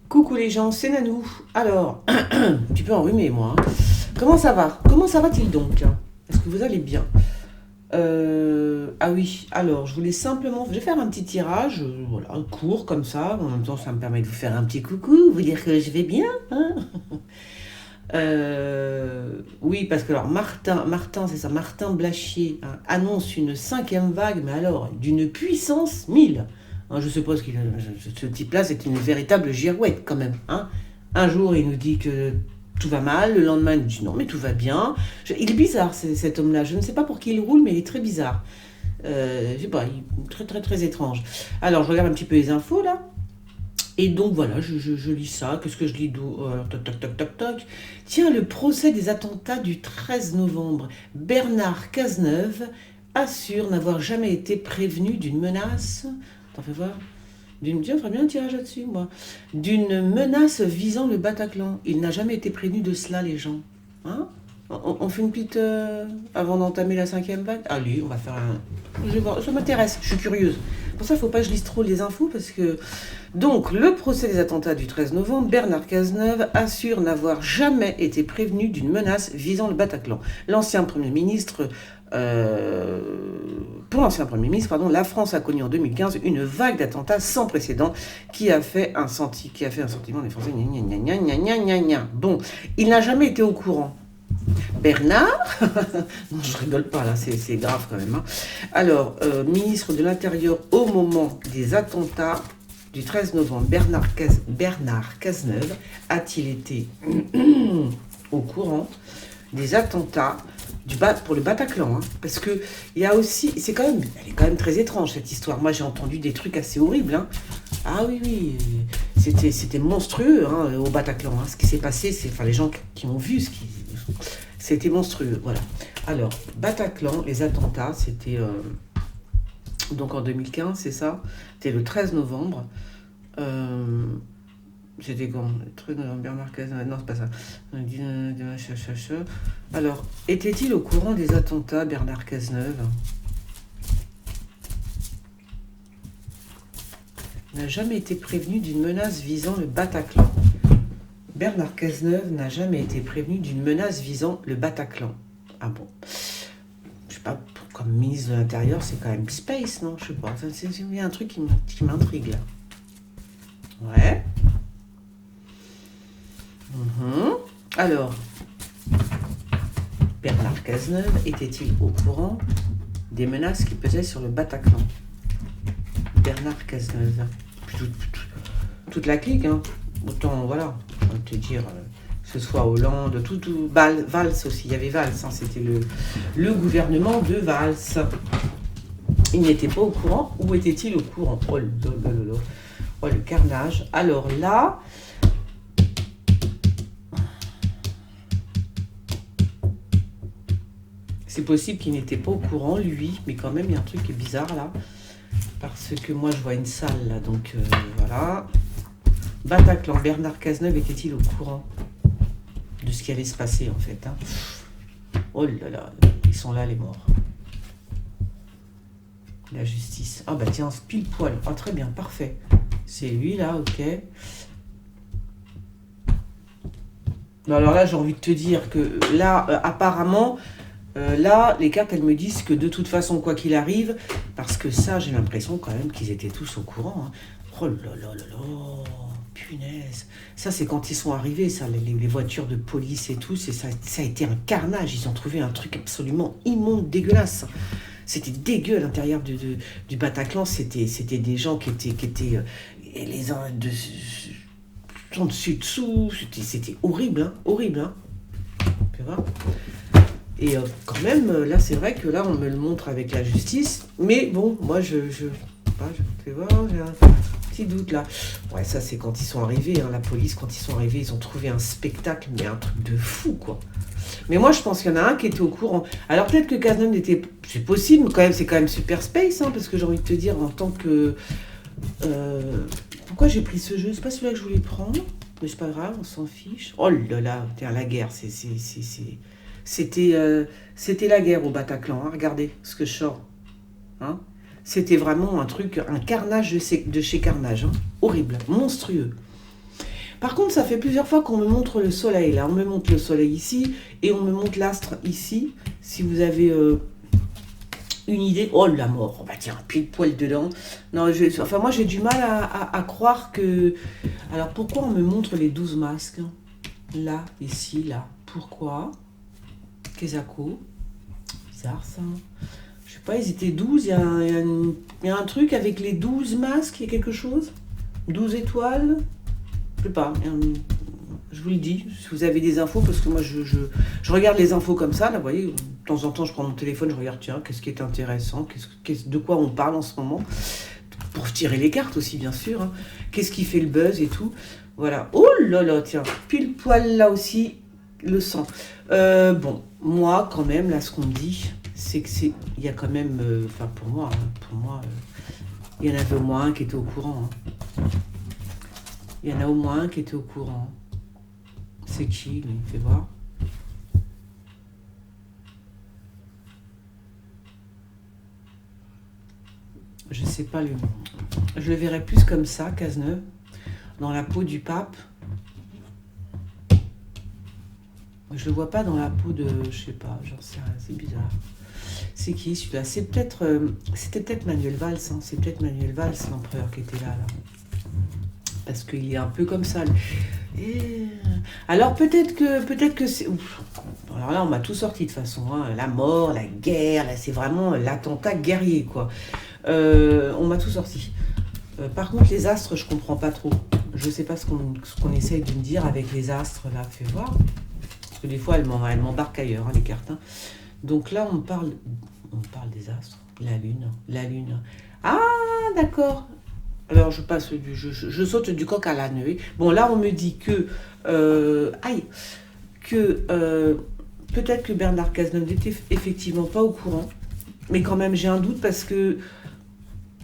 Coucou les gens, c'est Nanou. Alors, un petit peu enrhumé moi, hein. Comment ça va? Comment ça va-t-il donc? Est-ce que vous allez bien? Ah oui, alors je voulais simplement, je vais faire un petit tirage, voilà, un court comme ça. En même temps, ça me permet de vous faire un petit coucou, vous dire que je vais bien, hein. Oui, parce que alors Martin, c'est ça, Martin Blachier, hein, annonce une cinquième vague, mais alors d'une puissance 1000. Hein, je suppose que ce type-là, c'est une véritable girouette quand même, hein. Un jour, il nous dit que tout va mal, le lendemain, il nous dit non, mais tout va bien. Il est bizarre, cet homme-là. Je ne sais pas pour qui il roule, mais il est très bizarre. Je sais pas, il est très très très étrange. Alors, je regarde un petit peu les infos là. Et donc voilà, je lis ça. Qu'est-ce que je lis? Toc, toc, toc, toc, toc. Tiens, le procès des attentats du 13 novembre. Bernard Cazeneuve assure n'avoir jamais été prévenu d'une menace. T'en fais voir? Tiens, ferait bien un tirage là-dessus, moi. D'une menace visant le Bataclan. Il n'a jamais été prévenu de cela, les gens. Hein? On fait une petite. Avant d'entamer la cinquième vague? Allez, on va faire un. Je vais voir, ça m'intéresse, je suis curieuse. Pour ça, il ne faut pas que je lise trop les infos parce que. Donc, le procès des attentats du 13 novembre, Bernard Cazeneuve assure n'avoir jamais été prévenu d'une menace visant le Bataclan. L'ancien Premier ministre. Pour l'ancien Premier ministre, pardon, la France a connu en 2015 une vague d'attentats sans précédent qui a fait un sentiment des Français. Gna, gna, gna, gna, gna, gna. Bon, il n'a jamais été au courant. Bernard, non, je rigole pas là, c'est grave quand même, hein. Alors, ministre de l'Intérieur au moment des attentats du 13 novembre, Bernard Cazeneuve a-t-il été au courant des attentats pour le Bataclan, hein? Parce que il y a aussi, elle est quand même très étrange cette histoire. Moi, j'ai entendu des trucs assez horribles, hein. Ah oui, oui, c'était monstrueux, hein, au Bataclan, hein. Ce qui s'est passé, enfin les gens qui ont vu c'était monstrueux, voilà. Alors, Bataclan, les attentats, c'était donc en 2015, c'est ça. C'était le 13 novembre. Euh, C'était quand? Le 13 novembre, Bernard Cazeneuve. Non, c'est pas ça. Alors, était-il au courant des attentats, Bernard Cazeneuve? N'a jamais été prévenu d'une menace visant le Bataclan. Bernard Cazeneuve n'a jamais été prévenu d'une menace visant le Bataclan. Ah bon? Je sais pas, comme ministre de l'Intérieur, c'est quand même space, non? Je sais pas. Il y a un truc qui m'intrigue là. Ouais. Alors, Bernard Cazeneuve était-il au courant des menaces qui pesaient sur le Bataclan? Bernard Cazeneuve. Toute la clique, hein. Autant, voilà, on va te dire, que ce soit Hollande, Valls aussi, il y avait Valls, hein, c'était le gouvernement de Valls. Il n'était pas au courant, ou était-il au courant? Oh, oh, le carnage. Alors là, c'est possible qu'il n'était pas au courant, lui, mais quand même, il y a un truc qui est bizarre là. Parce que moi, je vois une salle là, donc voilà. Bataclan, Bernard Cazeneuve était-il au courant de ce qui allait se passer en fait, hein? Oh là là, ils sont là les morts. La justice. Ah bah tiens, pile poil. Ah très bien, parfait. C'est lui là, ok. Alors là, j'ai envie de te dire que là, apparemment, là, les cartes, elles me disent que de toute façon, quoi qu'il arrive, parce que ça, j'ai l'impression quand même qu'ils étaient tous au courant, hein. Oh là là là là, punaise. Ça, c'est quand ils sont arrivés, ça, les voitures de police et tout, ça a été un carnage. Ils ont trouvé un truc absolument immonde, dégueulasse. C'était dégueu à l'intérieur du Bataclan. C'était des gens qui étaient les uns dessus-dessous. C'était horrible, hein, horrible, hein. Tu vois? Et quand même, là, c'est vrai que là, on me le montre avec la justice. Mais bon, moi, je fais voir, j'ai un petit doute là. Ouais, ça, c'est quand ils sont arrivés, hein, la police, quand ils sont arrivés, ils ont trouvé un spectacle, mais un truc de fou, quoi. Mais moi, je pense qu'il y en a un qui était au courant. Alors, peut-être que Cazeneuve n'était. C'est possible, mais quand même, c'est quand même super space, hein, parce que j'ai envie de te dire, en tant que. Pourquoi j'ai pris ce jeu? C'est pas celui-là que je voulais prendre, mais c'est pas grave, on s'en fiche. Oh là là, tiens, la guerre, c'était la guerre au Bataclan, hein. Regardez ce que je sors, hein. C'était vraiment un truc, un carnage de chez carnage, hein. Horrible, monstrueux. Par contre, ça fait plusieurs fois qu'on me montre le soleil. Là, on me montre le soleil ici et on me montre l'astre ici. Si vous avez une idée. Oh, la mort. Bah tiens, pile poil dedans. Non, enfin, moi, j'ai du mal à croire que... Alors, pourquoi on me montre les 12 masques? Là, ici, là. Pourquoi? Kezako. Bizarre, ça. Je sais pas, ils étaient 12. Il y a un truc avec les 12 masques. Il y a quelque chose? 12 étoiles? Je sais pas. Je vous le dis, si vous avez des infos, parce que moi, je regarde les infos comme ça. Là, vous voyez, de temps en temps, je prends mon téléphone, je regarde, tiens, qu'est-ce qui est intéressant, de quoi on parle en ce moment, pour tirer les cartes aussi, bien sûr. Hein. Qu'est-ce qui fait le buzz et tout. Voilà. Oh là là, tiens, pile poil là aussi, le sang. Bon, moi, quand même, là, ce qu'on me dit, c'est que il y a quand même, enfin, pour moi, il y en avait au moins un qui était au courant. Hein. Il y en a au moins un qui était au courant. C'est qui, lui? Fais voir. Je sais pas, lui. Je le verrais plus comme ça, Cazeneuve, dans la peau du pape. Je le vois pas dans la peau de... Je sais pas, j'en sais rien, c'est bizarre. C'est qui, celui-là? C'était peut-être Manuel Valls, hein. C'est peut-être Manuel Valls, l'empereur, qui était là. Parce qu'il est un peu comme ça. Et... Alors peut-être que c'est... Ouf. Alors là, on m'a tout sorti de toute façon. Hein. La mort, la guerre, là, c'est vraiment l'attentat guerrier, quoi. On m'a tout sorti. Par contre, les astres, je comprends pas trop. Je sais pas ce qu'on essaye de me dire avec les astres, là. Fais voir. Parce que des fois, elles m'embarquent ailleurs, hein, les cartes. Hein. Donc là, on parle des astres. La lune. Ah, d'accord. Alors, je saute du coq à l'âne. Oui. Bon, là, on me dit que... peut-être que Bernard Cazeneuve n'était effectivement pas au courant. Mais quand même, j'ai un doute parce que...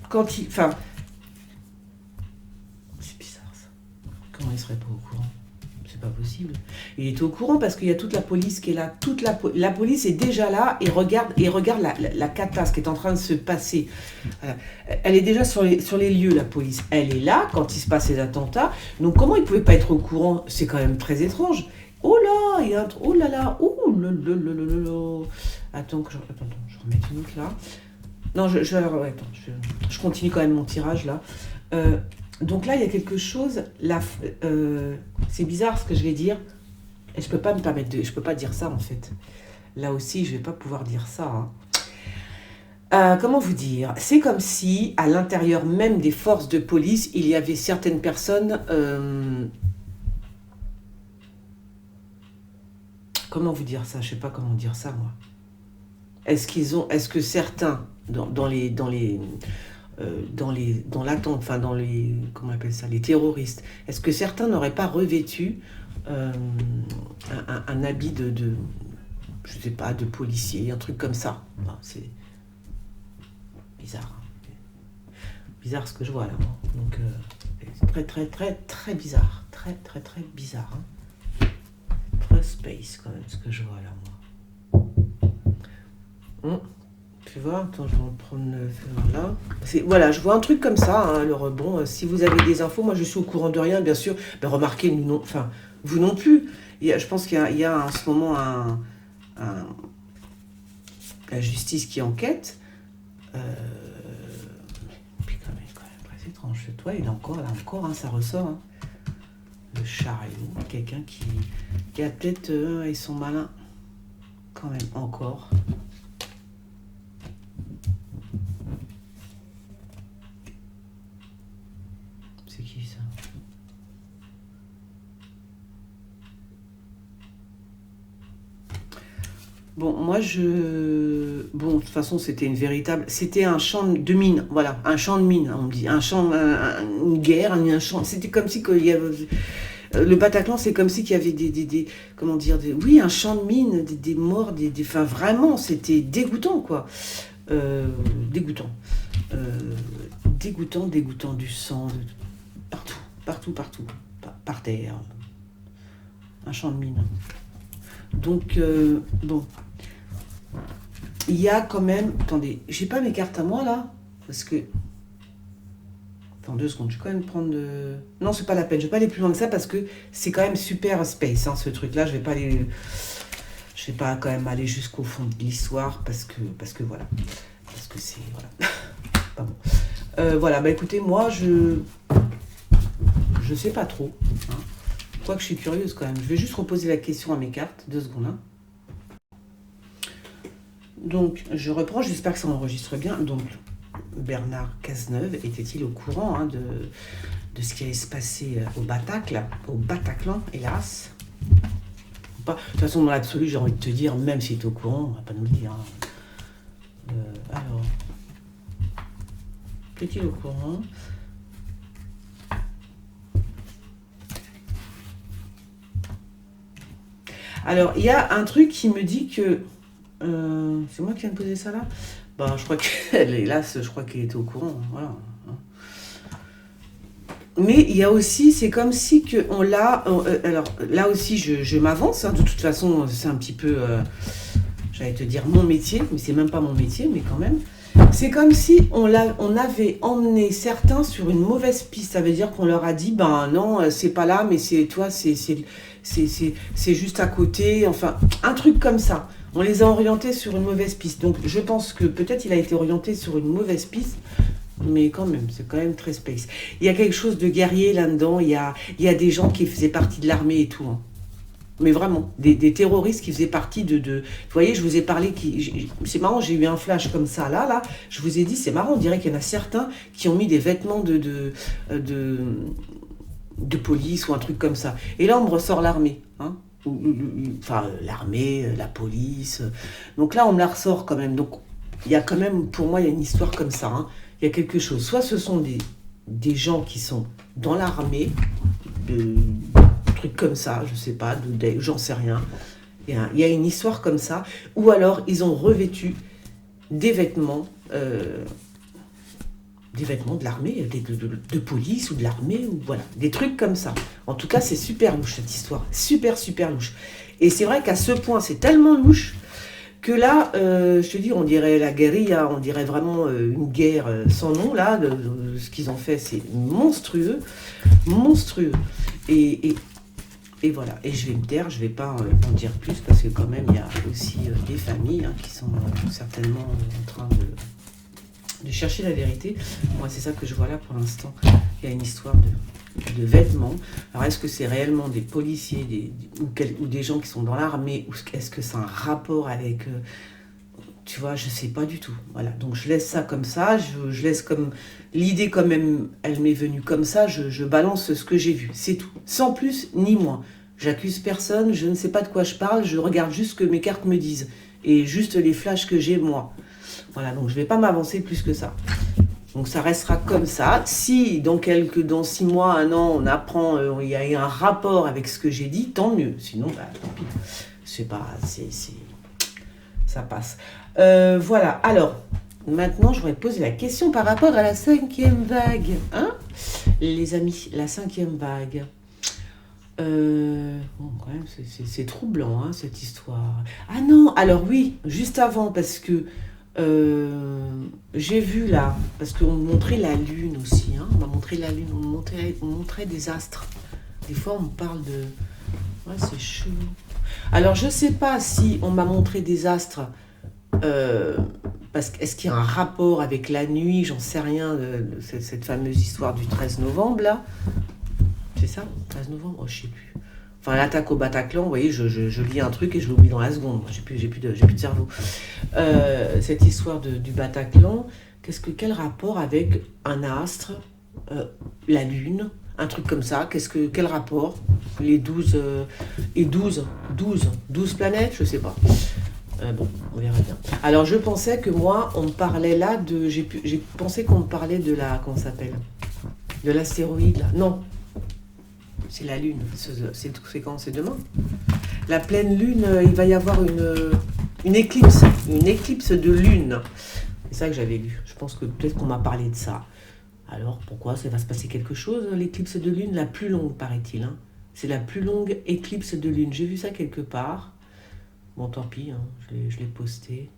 Quand il... Enfin... C'est bizarre, ça. Comment il serait pas au courant? C'est pas possible. Il était au courant parce qu'il y a toute la police qui est là. La police est déjà là et regarde la catastrophe qui est en train de se passer. Elle est déjà sur les lieux, la police. Elle est là quand il se passe ces attentats. Donc comment il pouvait pas être au courant? C'est quand même très étrange. Oh là, il y a un... Oh là là, oh là là là là là. Attends, je remets une autre là. Non, je continue quand même mon tirage là. Donc là, il y a quelque chose. C'est bizarre ce que je vais dire. Et je peux pas me permettre je peux pas dire ça en fait. Là aussi, je vais pas pouvoir dire ça. Hein. Comment vous dire? C'est comme si, à l'intérieur même des forces de police, il y avait certaines personnes. Comment vous dire ça? Je sais pas comment dire ça moi. Est-ce que certains dans l'attente, enfin comment on appelle ça, les terroristes, est-ce que certains n'auraient pas revêtu un habit je sais pas, de policier, un truc comme ça? Bon, c'est bizarre. Hein. Bizarre ce que je vois là. Hein. Donc, très, très, très, très bizarre. Très, très, très bizarre. Hein. Très space quand même ce que je vois là, moi. Tu vois, attends, je vais en prendre là. Voilà, je vois un truc comme ça. Hein. Alors bon, si vous avez des infos, moi je suis au courant de rien, bien sûr. Mais remarquez, vous non plus. Je pense qu'il y a en ce moment la justice qui enquête. Puis quand même très étrange. Toi, il a encore, hein, ça ressort. Hein. Le chariot, quelqu'un qui a peut-être, ils sont malins. Quand même, encore. C'est qui ça? Bon, moi bon, de toute façon, c'était un champ de mine, voilà, un champ de mine, on me dit, une guerre, un champ. C'était comme si il y avait... Le Bataclan, c'est comme si qu'il y avait comment dire, oui, un champ de mine, des morts, enfin, vraiment, c'était dégoûtant, quoi. Dégoûtant. Dégoûtant du sang, partout, par terre. Un champ de mine. Donc, bon. Il y a quand même... Attendez, j'ai pas mes cartes à moi, là? Parce que... Attends 2 secondes, je vais quand même prendre de... Non, c'est pas la peine, je vais pas aller plus loin que ça parce que c'est quand même super space, hein, ce truc-là. Je vais pas aller... Je vais pas quand même aller jusqu'au fond de l'histoire parce que voilà. Parce que c'est... Voilà. Pas bon. Voilà, bah écoutez, moi, je sais pas trop. Hein. Quoique je suis curieuse quand même. Je vais juste reposer la question à mes cartes. 2 secondes, hein. Donc, je reprends, j'espère que ça enregistre bien. Donc, Bernard Cazeneuve était-il au courant de ce qui allait se passer au Bataclan, hélas? Pas. De toute façon, dans l'absolu, j'ai envie de te dire, même s'il est au courant, on va pas nous le dire. Hein. Alors, est-il au courant? Alors, il y a un truc qui me dit que... c'est moi qui viens de poser ça là? Bah, je crois qu'elle, hélas, je crois qu'elle était au courant. Voilà. Mais il y a aussi, c'est comme si que on l'a... alors, là aussi, je m'avance. Hein, de toute façon, c'est un petit peu... j'allais te dire mon métier, mais c'est même pas mon métier, mais quand même. C'est comme si on avait emmené certains sur une mauvaise piste. Ça veut dire qu'on leur a dit, ben non, c'est pas là, mais c'est toi, c'est juste à côté. Enfin, un truc comme ça. On les a orientés sur une mauvaise piste. Donc, je pense que peut-être il a été orienté sur une mauvaise piste, mais quand même, c'est quand même très space. Il y a quelque chose de guerrier là-dedans. Il y a des gens qui faisaient partie de l'armée et tout. Hein. Mais vraiment, des terroristes qui faisaient partie Vous voyez, je vous ai parlé... C'est marrant, j'ai eu un flash comme ça, là. Je vous ai dit, c'est marrant, on dirait qu'il y en a certains qui ont mis des vêtements de police ou un truc comme ça. Et là, on me ressort l'armée. Hein, enfin, l'armée, la police. Donc là, on me la ressort quand même. Donc, il y a quand même, pour moi, il y a une histoire comme ça. Hein. Il y a quelque chose. Soit ce sont des gens qui sont dans l'armée, trucs comme ça, je sais pas, j'en sais rien. Il y a une histoire comme ça. Ou alors, ils ont revêtu des vêtements de l'armée, de police ou de l'armée, ou voilà, des trucs comme ça. En tout cas, c'est super louche cette histoire. Super, super louche. Et c'est vrai qu'à ce point, c'est tellement louche que là, je te dis, on dirait la guérilla, on dirait vraiment une guerre sans nom, là. Ce qu'ils ont fait, c'est monstrueux. Monstrueux. Et voilà, et je vais me taire, je ne vais pas en dire plus, parce que quand même, il y a aussi des familles qui sont certainement en train de chercher la vérité. Moi, c'est ça que je vois là pour l'instant. Il y a une histoire de vêtements. Alors, est-ce que c'est réellement des policiers ou des gens qui sont dans l'armée, ou est-ce que c'est un rapport avec... tu vois, je ne sais pas du tout. Voilà, donc je laisse ça comme ça, je laisse comme... L'idée quand même, elle m'est venue comme ça, je balance ce que j'ai vu, c'est tout. Sans plus ni moins. J'accuse personne, je ne sais pas de quoi je parle, je regarde juste ce que mes cartes me disent. Et juste les flashs que j'ai moi. Voilà, donc je ne vais pas m'avancer plus que ça. Donc ça restera comme ça. Si dans 6 mois, 1 an, on apprend, il y a eu un rapport avec ce que j'ai dit, tant mieux. Sinon, bah, tant pis. C'est pas... ça passe. Voilà, alors... Maintenant, je voudrais poser la question par rapport à la 5e vague. Hein, les amis, la 5e vague. Bon, quand même, c'est troublant, hein, cette histoire. Ah non, alors oui, juste avant, parce que j'ai vu là, parce qu'on me montrait la lune aussi. Hein, on m'a montré la lune, on montrait des astres. Des fois, on me parle de... Ouais, c'est chelou. Alors, je sais pas si on m'a montré des astres... parce est-ce qu'il y a un rapport avec la nuit, j'en sais rien, de cette fameuse histoire du 13 novembre, là. C'est ça 13 novembre. Oh, je sais plus. Enfin, l'attaque au Bataclan, vous voyez, je lis un truc et je l'oublie dans la seconde. J'ai plus de cerveau. Cette histoire du Bataclan, quel rapport avec un astre, la Lune, un truc comme ça, quel rapport? Les 12 planètes, je sais pas. Bon, on verra bien. Alors, je pensais que moi, on me parlait là de... J'ai pensé qu'on me parlait de la... Comment ça s'appelle? De l'astéroïde, là. Non. C'est la Lune. C'est quand? C'est demain. La pleine Lune, il va y avoir une éclipse. Une éclipse de Lune. C'est ça que j'avais lu. Je pense que peut-être qu'on m'a parlé de ça. Alors, pourquoi? Ça va se passer quelque chose, l'éclipse de Lune? La plus longue, paraît-il. Hein. C'est la plus longue éclipse de Lune. J'ai vu ça quelque part. Bon, tant pis, hein, je l'ai posté.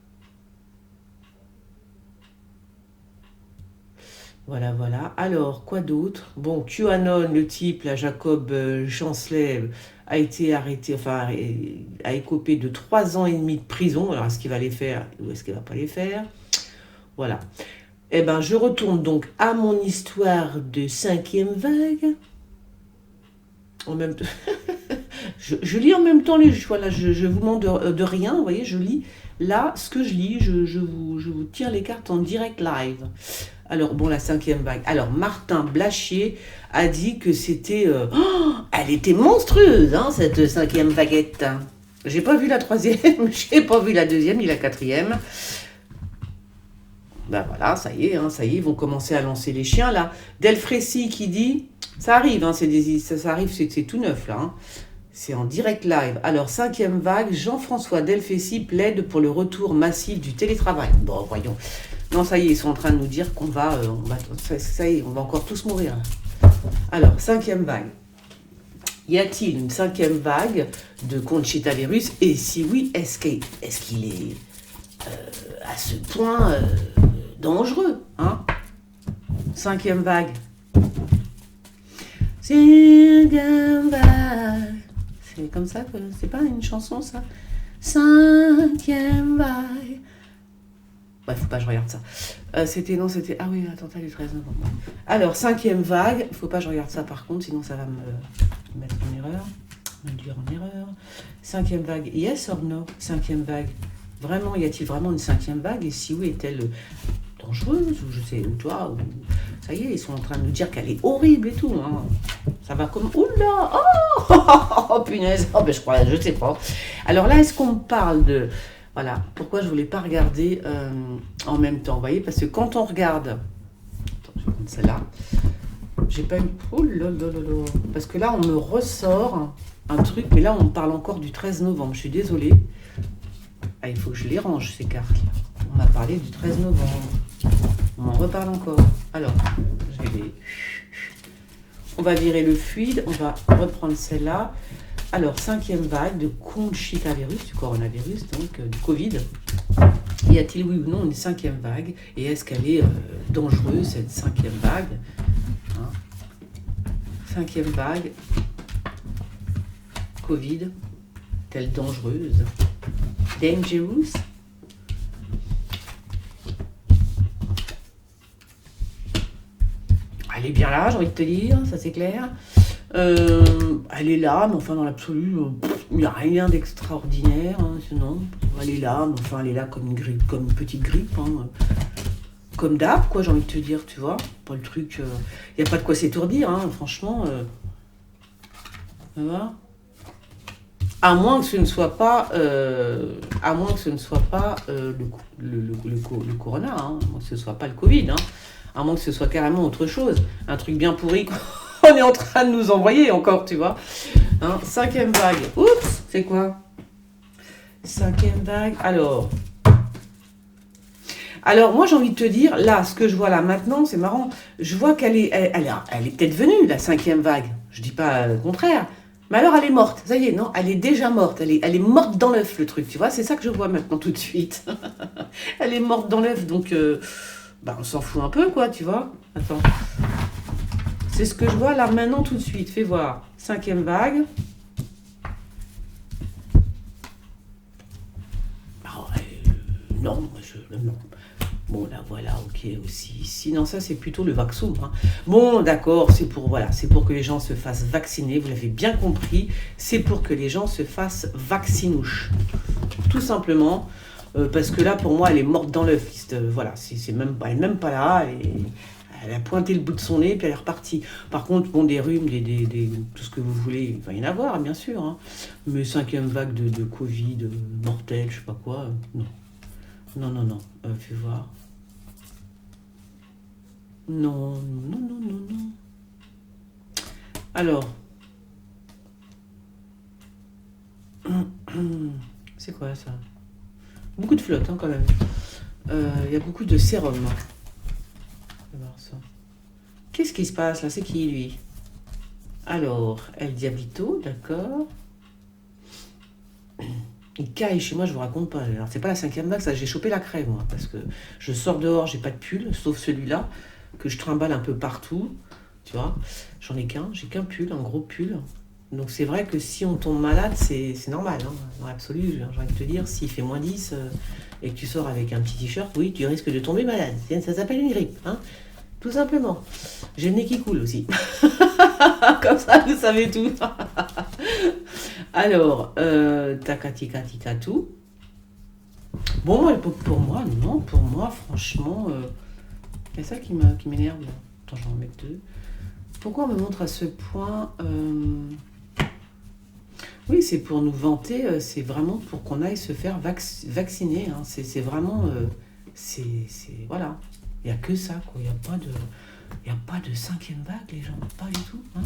Voilà, voilà. Alors, quoi d'autre? Bon, QAnon, le type, là, Jacob Chancelet, a été arrêté, enfin, a écopé de 3 ans et demi de prison. Alors, est-ce qu'il va les faire ou est-ce qu'il va pas les faire? Voilà. Eh ben, je retourne donc à mon histoire de cinquième vague. En même temps, je lis en même temps les. Voilà, je vous demande de rien, vous voyez, je lis. Là, ce que je lis, je vous tire les cartes en direct live. Alors, bon, la cinquième vague. Alors, Martin Blachier a dit que c'était... elle était monstrueuse, hein, cette cinquième vaguette. J'ai pas vu la troisième, j'ai pas vu la deuxième ni la quatrième. Ben voilà, ça y est, hein, ça y est, ils vont commencer à lancer les chiens, là. Delfrécy qui dit... Ça arrive, hein, ça arrive, c'est tout neuf, là. Hein. C'est en direct live. Alors, cinquième vague, Jean-François Delfrécy plaide pour le retour massif du télétravail. Bon, voyons. Non, ça y est, ils sont en train de nous dire ça y est, on va encore tous mourir. Là. Alors, cinquième vague. Y a-t-il une cinquième vague de Conchita virus? Et si oui, est-ce qu'il est à ce point dangereux, hein? Cinquième vague. Cinquième vague. C'est comme ça que... C'est pas une chanson, ça? Cinquième vague. Ouais, faut pas que je regarde ça. C'était... Non, c'était... Ah oui, attentat du 13 novembre. Alors, cinquième vague. Faut pas que je regarde ça, par contre, sinon ça va me mettre en erreur. Me dire en erreur. Cinquième vague. Yes or no? Cinquième vague. Vraiment, y a-t-il vraiment une cinquième vague? Et si oui, est-elle dangereuse? Ou je sais, ou toi, ou... Ça y est, ils sont en train de nous dire qu'elle est horrible et tout. Hein. Ça va comme... Oula! Oh, punaise! Oh, ben je crois, je sais pas. Alors là, est-ce qu'on me parle de... Voilà, pourquoi je voulais pas regarder en même temps, vous voyez? Parce que quand on regarde... Attends, je vais prendre celle-là. J'ai pas eu... Oh là là là là. Parce que là, on me ressort un truc, mais là, on me parle encore du 13 novembre. Je suis désolée. Ah, il faut que je les range, ces cartes-là. On m'a parlé du 13 novembre. On m'en reparle encore. Alors, je vais les... On va virer le fluide, on va reprendre celle-là. Alors, cinquième vague de Conchita virus, du coronavirus, donc du Covid. Y a-t-il, oui ou non, une cinquième vague? Et est-ce qu'elle est dangereuse, cette cinquième vague? Hein? Cinquième vague, Covid, est-elle dangereuse? Dangerous? Elle est bien là, j'ai envie de te dire, ça c'est clair. Elle est là, mais enfin dans l'absolu, il n'y a rien d'extraordinaire, hein, sinon. Elle est là, mais enfin elle est là comme une grippe, comme une petite grippe, hein, comme d'hab, quoi, j'ai envie de te dire, tu vois. Pas le truc, il n'y a pas de quoi s'étourdir, hein, franchement. Ça va. À moins que ce ne soit pas, le corona, hein, à moins que ce ne soit pas le Covid, hein, à moins que ce soit carrément autre chose, un truc bien pourri qu'on est en train de nous envoyer encore, tu vois. Hein, cinquième vague, oups, c'est quoi? Cinquième vague, alors moi j'ai envie de te dire, là, ce que je vois là maintenant, c'est marrant, je vois qu'elle est, elle est peut-être venue, la cinquième vague, je dis pas le contraire. Mais alors elle est morte, ça y est, non, elle est déjà morte, elle est morte dans l'œuf le truc, tu vois, c'est ça que je vois maintenant tout de suite. Elle est morte dans l'œuf, donc on s'en fout un peu quoi, tu vois. Attends, c'est ce que je vois là maintenant tout de suite, fais voir. Cinquième vague. Non, non. Bon, là, voilà, ok, aussi. Sinon, ça, c'est plutôt le vaccin. Hein. Bon, d'accord, c'est pour que les gens se fassent vacciner. Vous l'avez bien compris, c'est pour que les gens se fassent vaccinouches. Tout simplement, parce que là, pour moi, elle est morte dans l'œuf. Voilà, elle est même pas là. Elle a pointé le bout de son nez, puis elle est repartie. Par contre, bon, des rhumes, tout ce que vous voulez, il va y en avoir, bien sûr. Hein. Mais cinquième vague de Covid, mortelle, je sais pas quoi, non. Non. Fais voir. Non. Alors. C'est quoi ça? Beaucoup de flotte, hein, quand même. Il y a beaucoup de sérum. Hein. Je vais voir ça. Qu'est-ce qui se passe là? C'est qui, lui? Alors, El Diablito, d'accord. Il caille chez moi, je vous raconte pas. Alors, c'est pas la cinquième vague, ça, j'ai chopé la crève, moi, parce que je sors dehors, j'ai pas de pull, sauf celui-là. que je trimballe un peu partout, tu vois. J'en ai qu'un, j'ai qu'un pull, un gros pull. Donc c'est vrai que si on tombe malade, c'est normal, hein, dans l'absolu, j'ai envie de te dire, s'il fait -10 et que tu sors avec un petit t-shirt, oui, tu risques de tomber malade. Ça s'appelle une grippe, hein, tout simplement. J'ai le nez qui coule aussi. Comme ça, vous savez tout. Alors, takati kati katou. Bon, moi, pour moi, non, pour moi, franchement, c'est ça qui m'énerve là. Attends, j'en remets deux. Pourquoi on me montre à ce point Oui, c'est pour nous vanter, c'est vraiment pour qu'on aille se faire vacciner. Hein. C'est vraiment. Voilà. Il n'y a que ça, quoi. Il n'y a pas de cinquième vague, les gens. Pas du tout. Hein.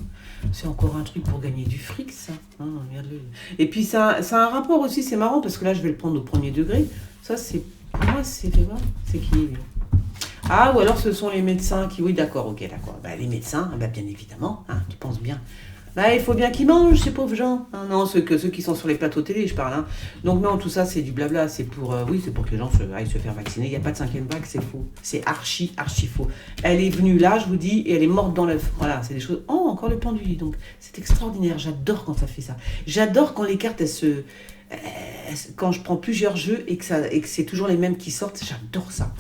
C'est encore un truc pour gagner du fric, ça. Hein, regarde-le. Et puis, ça a un rapport aussi, c'est marrant, parce que là, je vais le prendre au premier degré. Ça, c'est. Pour moi, c'est qui lui. Ah, ou alors ce sont les médecins qui... Oui, d'accord, ok, d'accord. Bah, les médecins, bah, bien évidemment, hein, tu penses bien. Bah, il faut bien qu'ils mangent, ces pauvres gens. Hein, non, ceux qui sont sur les plateaux télé, je parle. Hein. Donc non, tout ça, c'est du blabla. C'est pour, c'est pour que les gens aillent se faire vacciner. Il n'y a pas de cinquième vague, c'est faux. C'est archi faux. Elle est venue là, je vous dis, et elle est morte dans l'œuf. Voilà, c'est des choses... Oh, encore le pendu, donc. C'est extraordinaire. J'adore quand ça fait ça. J'adore quand les cartes, quand je prends plusieurs jeux et que c'est toujours les mêmes qui sortent. J'adore ça.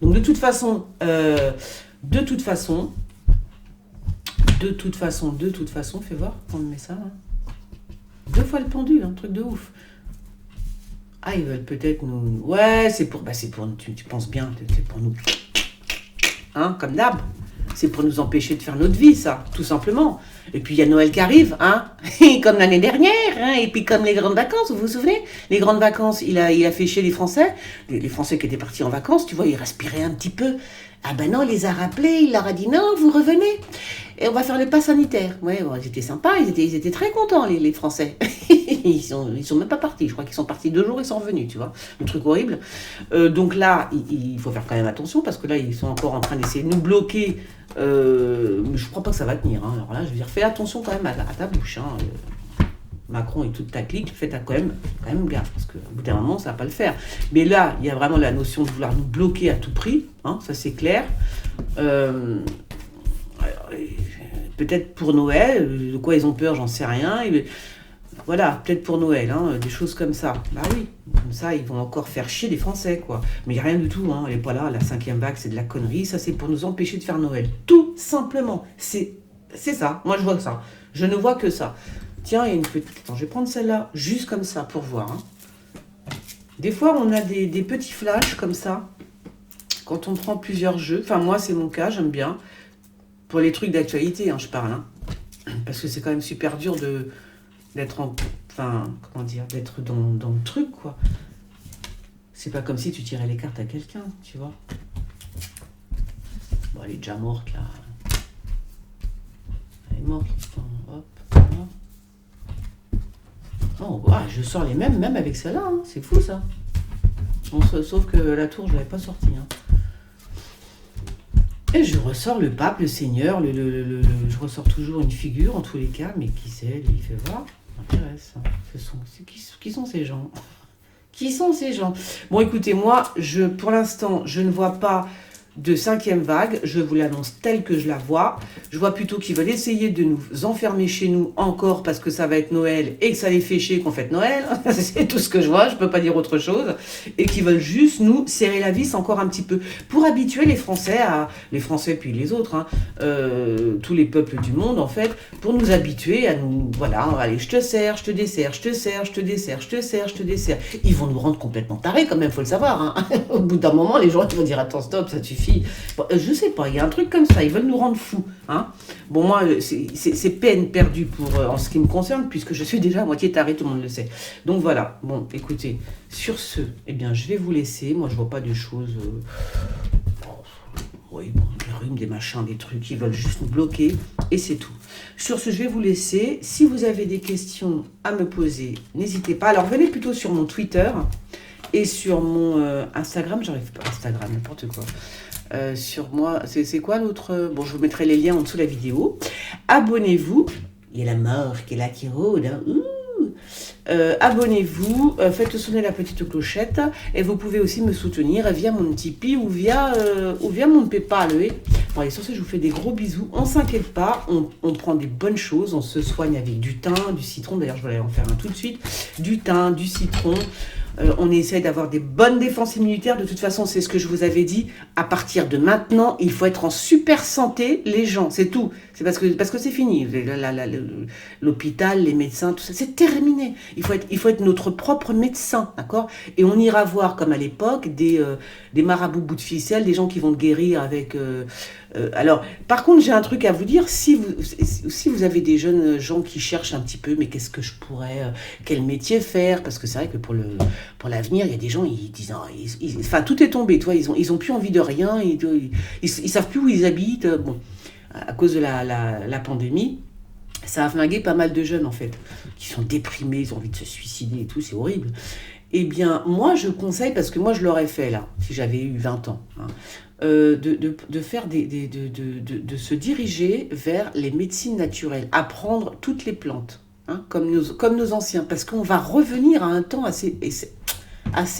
Donc de toute façon, fais voir, on me met ça. Hein. 2 fois le pendu, un truc de ouf. Ah, ils veulent peut-être nous... Ouais, c'est pour tu penses bien, c'est pour nous... Hein, comme d'hab. C'est pour nous empêcher de faire notre vie, ça, tout simplement. Et puis il y a Noël qui arrive, hein, comme l'année dernière, hein, et puis comme les grandes vacances, vous vous souvenez? Les grandes vacances, il a fait chier les Français, les Français qui étaient partis en vacances, tu vois, ils respiraient un petit peu. Ah ben non, il les a rappelés, il leur a dit non, vous revenez. Et on va faire le pass sanitaire. Ouais, bon, ils étaient sympas, ils étaient très contents, les Français. ils sont même pas partis, je crois qu'ils sont partis 2 jours, ils sont revenus, tu vois. Le truc horrible. Donc là, il faut faire quand même attention, parce que là, ils sont encore en train d'essayer de nous bloquer. Je crois pas que ça va tenir. Hein. Alors là, je veux dire, fais attention quand même à ta bouche. Hein. Macron et toute ta clique, faites quand même gaffe, parce qu'au bout d'un moment, ça va pas le faire. Mais là, il y a vraiment la notion de vouloir nous bloquer à tout prix, hein, ça c'est clair. Peut-être pour Noël, de quoi ils ont peur, j'en sais rien. Voilà, peut-être pour Noël, hein, des choses comme ça. Bah oui, comme ça, ils vont encore faire chier les Français, quoi. Mais il n'y a rien du tout, hein, elle n'est pas là, la 5e vague, c'est de la connerie, ça c'est pour nous empêcher de faire Noël. Tout simplement, c'est ça, moi je vois que ça. Je ne vois que ça. Tiens, il y a une petite... Attends, je vais prendre celle-là, juste comme ça, pour voir. Hein. Des fois, on a des petits flashs comme ça, quand on prend plusieurs jeux. Enfin, moi, c'est mon cas, j'aime bien. Pour les trucs d'actualité, hein, je parle. Hein. Parce que c'est quand même super dur d'être d'être dans le truc, quoi. C'est pas comme si tu tirais les cartes à quelqu'un, tu vois. Bon, elle est déjà morte, là. Elle est morte. Hop. Oh, ouais, je sors les mêmes, même avec celle-là, hein. C'est fou, ça. Bon, sauf que la tour, je l'avais pas sortie, hein. Et je ressors le pape, le seigneur, je ressors toujours une figure, en tous les cas, mais qui c'est, lui, il fait voir. M'intéresse. Qui sont ces gens? Qui sont ces gens? Bon, écoutez, moi, pour l'instant, je ne vois pas de 5e vague. Je vous l'annonce telle que je la vois. Je vois plutôt qu'ils veulent essayer de nous enfermer chez nous encore parce que ça va être Noël et que ça les fait chier qu'on fête Noël. C'est tout ce que je vois, je peux pas dire autre chose. Et qu'ils veulent juste nous serrer la vis encore un petit peu pour habituer les Français les Français puis les autres, hein, tous les peuples du monde en fait, pour nous habituer à nous, voilà, allez, je te sers, je te desserre, je te sers, je te desserre, je te sers, je te desserre. Ils vont nous rendre complètement tarés quand même, faut le savoir. Hein. Au bout d'un moment, les gens ils vont dire attends stop, ça suffit. Bon, je sais pas, il y a un truc comme ça, ils veulent nous rendre fous. Hein. Bon, moi, c'est peine perdue en ce qui me concerne, puisque je suis déjà à moitié taré, tout le monde le sait. Donc voilà, bon, écoutez, sur ce, eh bien, je vais vous laisser. Moi, je vois pas de choses... oui, bon, des rhumes, des machins, des trucs, ils veulent juste nous bloquer, et c'est tout. Sur ce, je vais vous laisser. Si vous avez des questions à me poser, n'hésitez pas. Alors, venez plutôt sur mon Twitter et sur mon Instagram. J'arrive pas, Instagram, n'importe quoi. Sur moi, c'est quoi l'autre? Bon, je vous mettrai les liens en dessous de la vidéo. Abonnez-vous. Il y a la mort qui est là, qui rôde. Hein. Abonnez-vous, faites sonner la petite clochette et vous pouvez aussi me soutenir via mon Tipeee ou via mon Paypal. Bon, allez, sur ce, je vous fais des gros bisous. On s'inquiète pas, on prend des bonnes choses, on se soigne avec du thym, du citron. D'ailleurs, je vais aller en faire un tout de suite. Du thym, du citron. On essaie d'avoir des bonnes défenses immunitaires. De toute façon, c'est ce que je vous avais dit. À partir de maintenant, il faut être en super santé, les gens. C'est tout. C'est parce que c'est fini. L'hôpital, les médecins, tout ça, c'est terminé. Il faut être notre propre médecin, d'accord? Et on ira voir, comme à l'époque, des marabouts bouts de ficelle, des gens qui vont te guérir avec... alors, par contre, j'ai un truc à vous dire. Si vous avez des jeunes gens qui cherchent un petit peu, mais qu'est-ce que je pourrais, quel métier faire? Parce que c'est vrai que pour l'avenir, il y a des gens, ils disent, enfin, tout est tombé, toi, ils ont plus envie de rien, ils savent plus où ils habitent. Bon, à cause de la pandémie, ça a flingué pas mal de jeunes, en fait, qui sont déprimés, ils ont envie de se suicider et tout, c'est horrible. Eh bien, moi, je conseille, parce que moi, je l'aurais fait, là, si j'avais eu 20 ans, hein, de faire de se diriger vers les médecines naturelles, apprendre toutes les plantes, hein, comme nos anciens, parce qu'on va revenir à un temps assez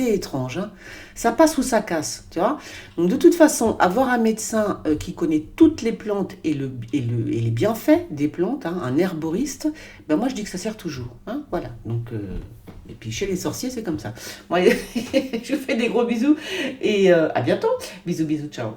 étrange, hein. Ça passe ou ça casse, tu vois. Donc de toute façon, avoir un médecin qui connaît toutes les plantes et les bienfaits des plantes, hein, un herboriste, ben moi je dis que ça sert toujours, hein, voilà. Donc et puis chez les sorciers, c'est comme ça. Bon, allez, je vous fais des gros bisous et à bientôt. Bisous, bisous, ciao.